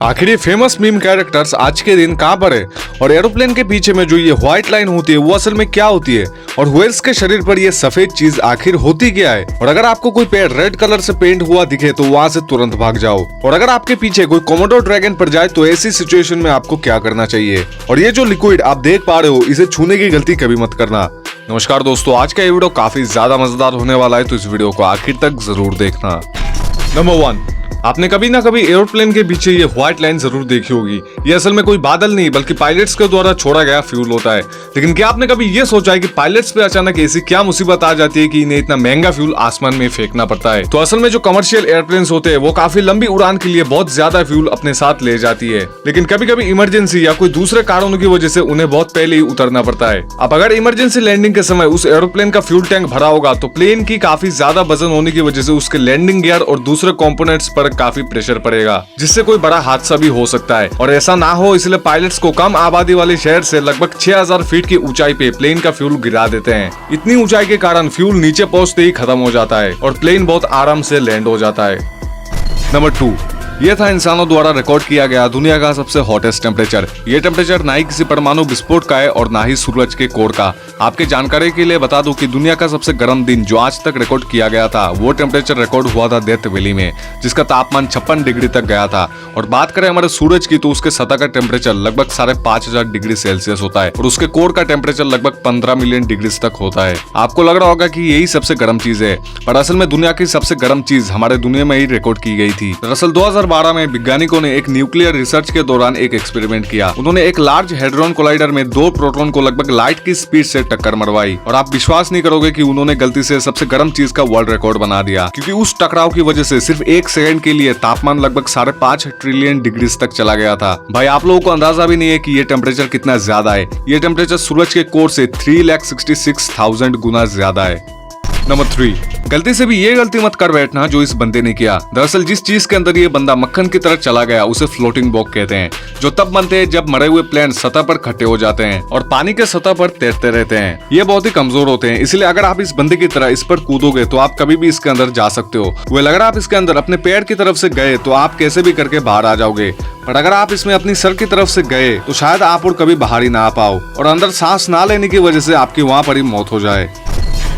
आखिर ये famous meme characters आज के दिन कहाँ पर है और एरोप्लेन के पीछे में जो ये व्हाइट लाइन होती है वो असल में क्या होती है और व्हेल्स के शरीर पर ये सफेद चीज आखिर होती क्या है। और अगर आपको कोई पेड़ रेड कलर से पेंट हुआ दिखे तो वहाँ से तुरंत भाग जाओ। और अगर आपके पीछे कोई कोमोडो ड्रैगन पड़ जाए तो ऐसी सिचुएशन में आपको क्या करना चाहिए। और ये जो लिक्विड आप देख पा रहे हो इसे छूने की गलती कभी मत करना। नमस्कार दोस्तों, आज का ये वीडियो काफी ज्यादा मजेदार होने वाला है तो इस वीडियो को आखिर तक जरूर देखना। नंबर 1, आपने कभी ना कभी एरोप्लेन के पीछे ये व्हाइट लाइन जरूर देखी होगी। ये असल में कोई बादल नहीं बल्कि पायलट्स के द्वारा छोड़ा गया फ्यूल होता है। लेकिन क्या आपने कभी ये सोचा है कि पायलट्स पे अचानक ऐसी क्या मुसीबत आ जाती है कि इन्हें इतना महंगा फ्यूल आसमान में फेंकना पड़ता है। तो असल में जो कमर्शियल एयरप्लेन्स होते हैं वो काफी लंबी उड़ान के लिए बहुत ज्यादा फ्यूल अपने साथ ले जाती है। लेकिन कभी कभी इमरजेंसी या कोई दूसरे कारणों की वजह से उन्हें बहुत पहले ही उतरना पड़ता है। अब अगर इमरजेंसी लैंडिंग के समय उस एरोप्लेन का फ्यूल टैंक भरा होगा तो प्लेन की काफी ज्यादा वजन होने की वजह से उसके लैंडिंग गियर और दूसरे कंपोनेंट्स पर काफी प्रेशर पड़ेगा, जिससे कोई बड़ा हादसा भी हो सकता है। और ऐसा ना हो इसलिए पायलट्स को कम आबादी वाले शहर से लगभग 6000 फीट की ऊंचाई पे प्लेन का फ्यूल गिरा देते हैं। इतनी ऊंचाई के कारण फ्यूल नीचे पहुंचते ही खत्म हो जाता है और प्लेन बहुत आराम से लैंड हो जाता है। नंबर 2, यह था इंसानों द्वारा रिकॉर्ड किया गया दुनिया का सबसे हॉटेस्ट टेम्परेचर। ये टेम्परेचर ना ही किसी परमाणु विस्फोट का है और ना ही सूरज के कोर का। आपके जानकारी के लिए बता दूं कि दुनिया का सबसे गर्म दिन जो आज तक रिकॉर्ड किया गया था वो टेम्परेचर रिकॉर्ड हुआ था डेथ वैली में, जिसका तापमान 56 डिग्री तक गया था। और बात करें हमारे सूरज की तो उसके सतह का टेम्परेचर लगभग 5500 डिग्री सेल्सियस होता है और उसके कोर का टेम्परेचर लगभग 15 मिलियन डिग्री तक होता है। आपको लग रहा होगा कि यही सबसे गर्म चीज है, पर असल में दुनिया की सबसे गर्म चीज हमारे दुनिया में ही रिकॉर्ड की गई थी। दरअसल 2012 में वैज्ञानिकों ने एक न्यूक्लियर रिसर्च के दौरान एक एक्सपेरिमेंट किया। उन्होंने एक लार्ज हेड्रोन कोलाइडर में 2 प्रोटॉन को लगभग लाइट की स्पीड से टक्कर मरवाई और आप विश्वास नहीं करोगे कि उन्होंने गलती से सबसे गर्म चीज का वर्ल्ड रिकॉर्ड बना दिया, क्योंकि उस टकराव की वजह से सिर्फ 1 सेकंड के लिए तापमान लगभग 5.5 ट्रिलियन डिग्री तक चला गया था। भाई आप लोगों को अंदाजा भी नहीं है कि ये टेम्परेचर कितना ज्यादा है। ये टेम्परेचर सूरज के कोर से 3,66,000 गुना ज्यादा है। नंबर 3, गलती से भी ये गलती मत कर बैठना जो इस बंदे ने किया। दरअसल जिस चीज के अंदर ये बंदा मक्खन की तरह चला गया उसे फ्लोटिंग बॉक्स कहते हैं, जो तब बनते हैं जब मरे हुए प्लेन सतह पर खट्टे हो जाते हैं और पानी के सतह पर तैरते रहते हैं। ये बहुत ही कमजोर होते हैं, इसलिए अगर आप इस बंदे की तरह इस पर कूदोगे तो आप कभी भी इसके अंदर जा सकते हो। वेल अगर आप इसके अंदर अपने पैर की तरफ से गए तो आप कैसे भी करके बाहर आ जाओगे, पर अगर आप इसमें अपनी सर की तरफ से गए तो शायद आप और कभी बाहर ही ना आ पाओ और अंदर सांस ना लेने की वजह से आपकी वहाँ पर ही मौत हो जाए।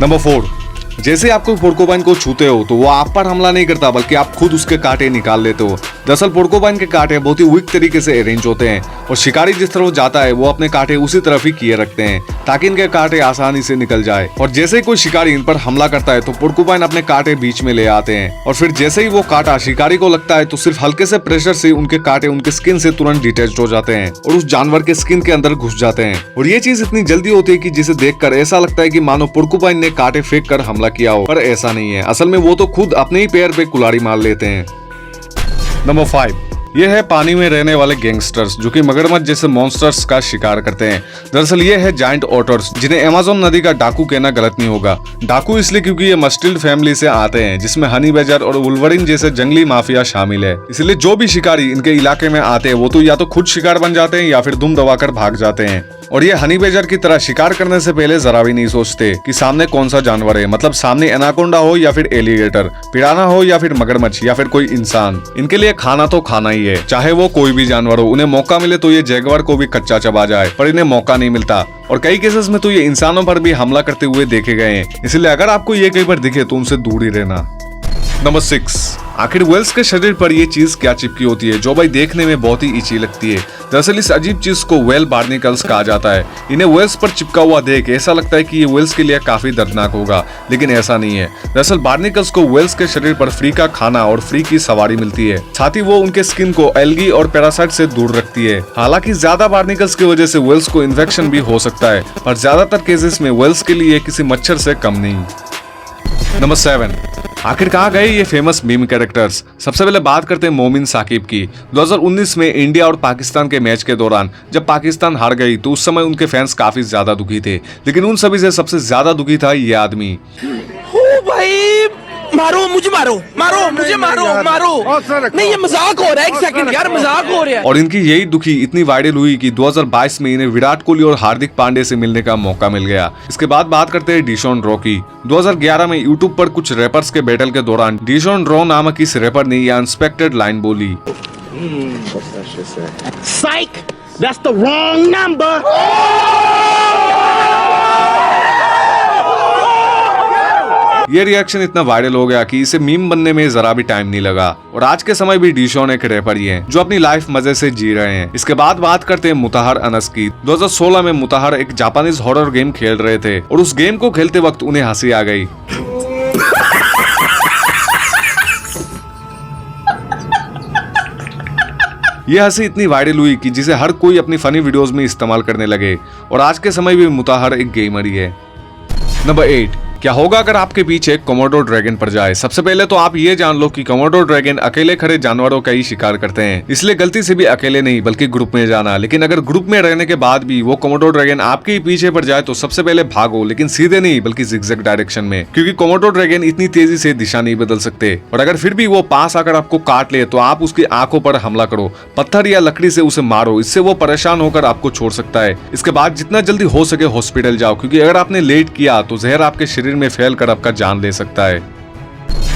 नंबर 4, जैसे आप कोई पोर्कोपाइन को छूते हो तो वो आप पर हमला नहीं करता बल्कि आप खुद उसके कांटे निकाल लेते हो। दरअसल पोर्कोपाइन के कांटे बहुत ही वीक तरीके से अरेंज होते हैं और शिकारी जिस तरफ जाता है वो अपने कांटे उसी तरफ ही किए रखते हैं ताकि इनके कांटे आसानी से निकल जाए। और जैसे ही कोई शिकारी इन पर हमला करता है तो पोर्कोपाइन अपने कांटे बीच में ले आते हैं और फिर जैसे ही वो कांटा शिकारी को लगता है तो सिर्फ हल्के से प्रेशर से उनके कांटे उनके स्किन से तुरंत डिटैच हो जाते हैं और उस जानवर के स्किन के अंदर घुस जाते हैं। और ये चीज इतनी जल्दी होती है कि जिसे देखकर ऐसा लगता है कि मानो पोर्कोपाइन ने कांटे फेंक कर हमला किया हो, पर ऐसा नहीं है। असल में वो तो खुद अपने ही पैर पे कुल्हाड़ी मार लेते हैं। नंबर 5, ये है पानी में रहने वाले गैंगस्टर्स जो कि मगरमच्छ जैसे मॉन्स्टर्स का शिकार करते हैं। दरअसल ये है जायंट ऑटर्स, जिन्हें अमेज़न नदी का डाकू कहना गलत नहीं होगा। डाकू इसलिए क्योंकि ये मस्टिल्ड फैमिली से आते हैं जिसमें हनी बैजर और वुल्वरिन जैसे जंगली माफिया शामिल है। इसलिए जो भी शिकारी इनके इलाके में आते हैं वो तो या तो खुद शिकार बन जाते हैं या फिर दुम दबाकर भाग जाते हैं। और ये हनी बैजर की तरह शिकार करने से पहले जरा भी नहीं सोचते कि सामने कौन सा जानवर है, मतलब सामने एनाकोंडा हो या फिर एलिगेटर, पिराना हो या फिर मगरमच्छ या फिर कोई इंसान। इनके लिए खाना तो खाना ही है, चाहे वो कोई भी जानवर हो। उन्हें मौका मिले तो ये जैगुआर को भी कच्चा चबा जाए, पर इन्हें मौका नहीं मिलता और कई केसेस में तो ये इंसानों पर भी हमला करते हुए देखे गए हैं। इसलिए अगर आपको ये कहीं पर दिखे तो उनसे दूर ही रहना। नंबर 6, आखिर वेल्स के शरीर पर ये चीज क्या चिपकी होती है जो भाई देखने में बहुत ही इची लगती है। दरअसल इस अजीब चीज को वेल बार्निकल्स कहा जाता है। इन्हें वेल्स पर चिपका हुआ देख ऐसा लगता है कि ये वेल्स के लिए काफी दर्दनाक होगा, लेकिन ऐसा नहीं है। दरअसल बार्निकल्स को वेल्स के शरीर पर फ्री का खाना और फ्री की सवारी मिलती है, साथ ही वो उनके स्किन को एल्गी और पैरासाइट से दूर रखती है। हालांकि ज्यादा बार्निकल्स की वजह से वेल्स को इन्फेक्शन भी हो सकता है, पर ज्यादातर केसेस में वेल्स के लिए किसी मच्छर से कम नहीं। नंबर 7, आखिर कहाँ गए ये फेमस मीम कैरेक्टर्स। सबसे पहले बात करते हैं मोमिन साकिब की। 2019 में इंडिया और पाकिस्तान के मैच के दौरान जब पाकिस्तान हार गई तो उस समय उनके फैंस काफी ज्यादा दुखी थे, लेकिन उन सभी से सबसे ज्यादा दुखी था ये आदमी। ओ भाई मारो मुझे, मारो मारो मुझे, मारो मारो नहीं, ये मजाक हो रहा है। एक सेकंड यार, मजाक हो रहा है। और इनकी यही दुखी इतनी वायरल हुई कि 2022 में इन्हें विराट कोहली और हार्दिक पांड्या से मिलने का मौका मिल गया। इसके बाद बात करते हैं डिशॉन रॉ की। 2011 में यूट्यूब पर कुछ रैपर्स के बैटल के दौरान डिशॉन रॉ नामक इस रैपर ने यह अनएक्सपेक्टेड लाइन बोली। Psych! That's the wrong number! ये रिएक्शन इतना वायरल हो गया कि इसे मीम बनने में जरा भी टाइम नहीं लगा और आज के समय भी डीशॉन एक रैपर ही है जो अपनी लाइफ मजे से जी रहे हैं। इसके बाद बात करते हैं मुताहर अनस की। 2016 में मुताहर एक जापानीज हॉरर गेम खेल रहे थे और उस गेम को खेलते वक्त उन्हें हंसी आ गई। ये हंसी इतनी वायरल हुई कि जिसे हर कोई अपनी फनी वीडियोस में इस्तेमाल करने लगे और आज के समय भी मुताहर एक गेमर ही है। नंबर 8, क्या होगा अगर आपके पीछे कोमोडो ड्रैगन पड़ जाए। सबसे पहले तो आप ये जान लो कि कोमोडो ड्रैगन अकेले खड़े जानवरों का ही शिकार करते हैं, इसलिए गलती से भी अकेले नहीं बल्कि ग्रुप में जाना। लेकिन अगर ग्रुप में रहने के बाद भी वो कोमोडो ड्रैगन आपके ही पीछे पड़ जाए तो सबसे पहले भागो, लेकिन सीधे नहीं बल्कि जिगजैग डायरेक्शन में, क्योंकि कोमोडो ड्रैगन इतनी तेजी से दिशा नहीं बदल सकते। और अगर फिर भी वो पास आकर आपको काट ले तो आप उसकी आंखों पर हमला करो, पत्थर या लकड़ी से उसे मारो, इससे वो परेशान होकर आपको छोड़ सकता है। इसके बाद जितना जल्दी हो सके हॉस्पिटल जाओ, क्योंकि अगर आपने लेट किया तो जहर आपके शरीर में फैल कर आपका जान ले सकता है।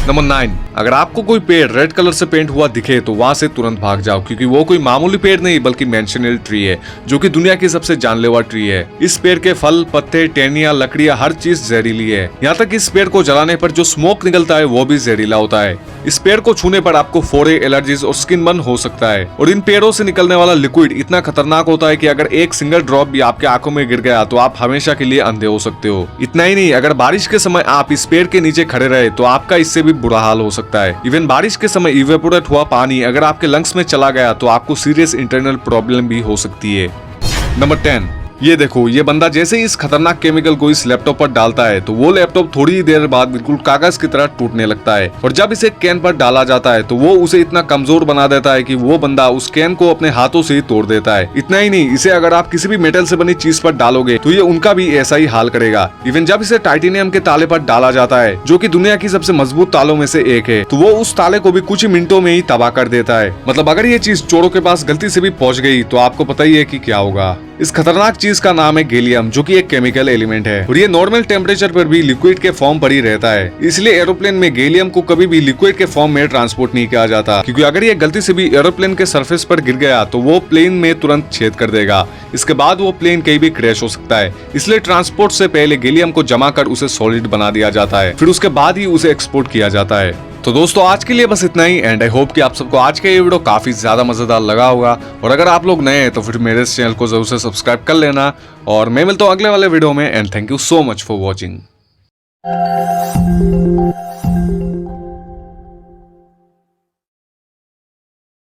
नंबर 9, अगर आपको कोई पेड़ रेड कलर से पेंट हुआ दिखे तो वहां से तुरंत भाग जाओ, क्योंकि वो कोई मामूली पेड़ नहीं बल्कि मेडिसिनल ट्री है जो कि दुनिया की सबसे जानलेवा ट्री है। इस पेड़ के फल, पत्ते, टहनियां, लकड़ियां हर चीज जहरीली है। यहाँ तक इस पेड़ को जलाने पर जो स्मोक निकलता है वो भी जहरीला होता है। इस पेड़ को छूने पर आपको फोड़े, एलर्जीज और स्किन बर्न हो सकता है। और इन पेड़ों से निकलने वाला लिक्विड इतना खतरनाक होता है कि अगर एक सिंगल ड्रॉप भी आपके आंखों में गिर गया तो आप हमेशा के लिए अंधे हो सकते हो। इतना ही नहीं, अगर बारिश के समय आप इस पेड़ के नीचे खड़े रहे तो आपका इससे भी बुरा हाल हो सकता है। इवन बारिश के समय इवेपोरेट हुआ पानी अगर आपके लंग्स में चला गया तो आपको सीरियस इंटरनल प्रॉब्लम भी हो सकती है। नंबर 10, ये देखो, ये बंदा जैसे ही इस खतरनाक केमिकल को इस लैपटॉप पर डालता है तो वो लैपटॉप थोड़ी ही देर बाद बिल्कुल कागज की तरह टूटने लगता है। और जब इसे कैन पर डाला जाता है तो वो उसे इतना कमजोर बना देता है कि वो बंदा उस कैन को अपने हाथों से ही तोड़ देता है। इतना ही नहीं, इसे अगर आप किसी भी मेटल से बनी चीज पर डालोगे तो ये उनका भी ऐसा ही हाल करेगा। इवन जब इसे टाइटेनियम के ताले पर डाला जाता है जो कि दुनिया की सबसे मजबूत तालों में से एक है, तो वो उस ताले को भी कुछ ही मिनटों में ही तबाह कर देता है। मतलब अगर ये चीज चोरों के पास गलती से भी पहुंच गई तो आपको पता ही है कि क्या होगा। इस खतरनाक चीज का नाम है गैलियम, जो कि एक केमिकल एलिमेंट है और ये नॉर्मल टेम्परेचर पर भी लिक्विड के फॉर्म पर ही रहता है। इसलिए एरोप्लेन में गैलियम को कभी भी लिक्विड के फॉर्म में ट्रांसपोर्ट नहीं किया जाता, क्योंकि अगर ये गलती से भी एरोप्लेन के सरफेस पर गिर गया तो वो प्लेन में तुरंत छेद कर देगा। इसके बाद वो प्लेन कहीं भी क्रैश हो सकता है। इसलिए ट्रांसपोर्ट से पहले गैलियम को जमा कर उसे सॉलिड बना दिया जाता है, फिर उसके बाद ही उसे एक्सपोर्ट किया जाता है। तो दोस्तों आज के लिए बस इतना ही एंड आई होप कि आप सबको आज का ये वीडियो काफी ज्यादा मजेदार लगा होगा। और अगर आप लोग नए हैं तो फिर मेरे इस चैनल को जरूर से सब्सक्राइब कर लेना और मैं मिलता हूँ अगले वाले वीडियो में and thank you so much for watching.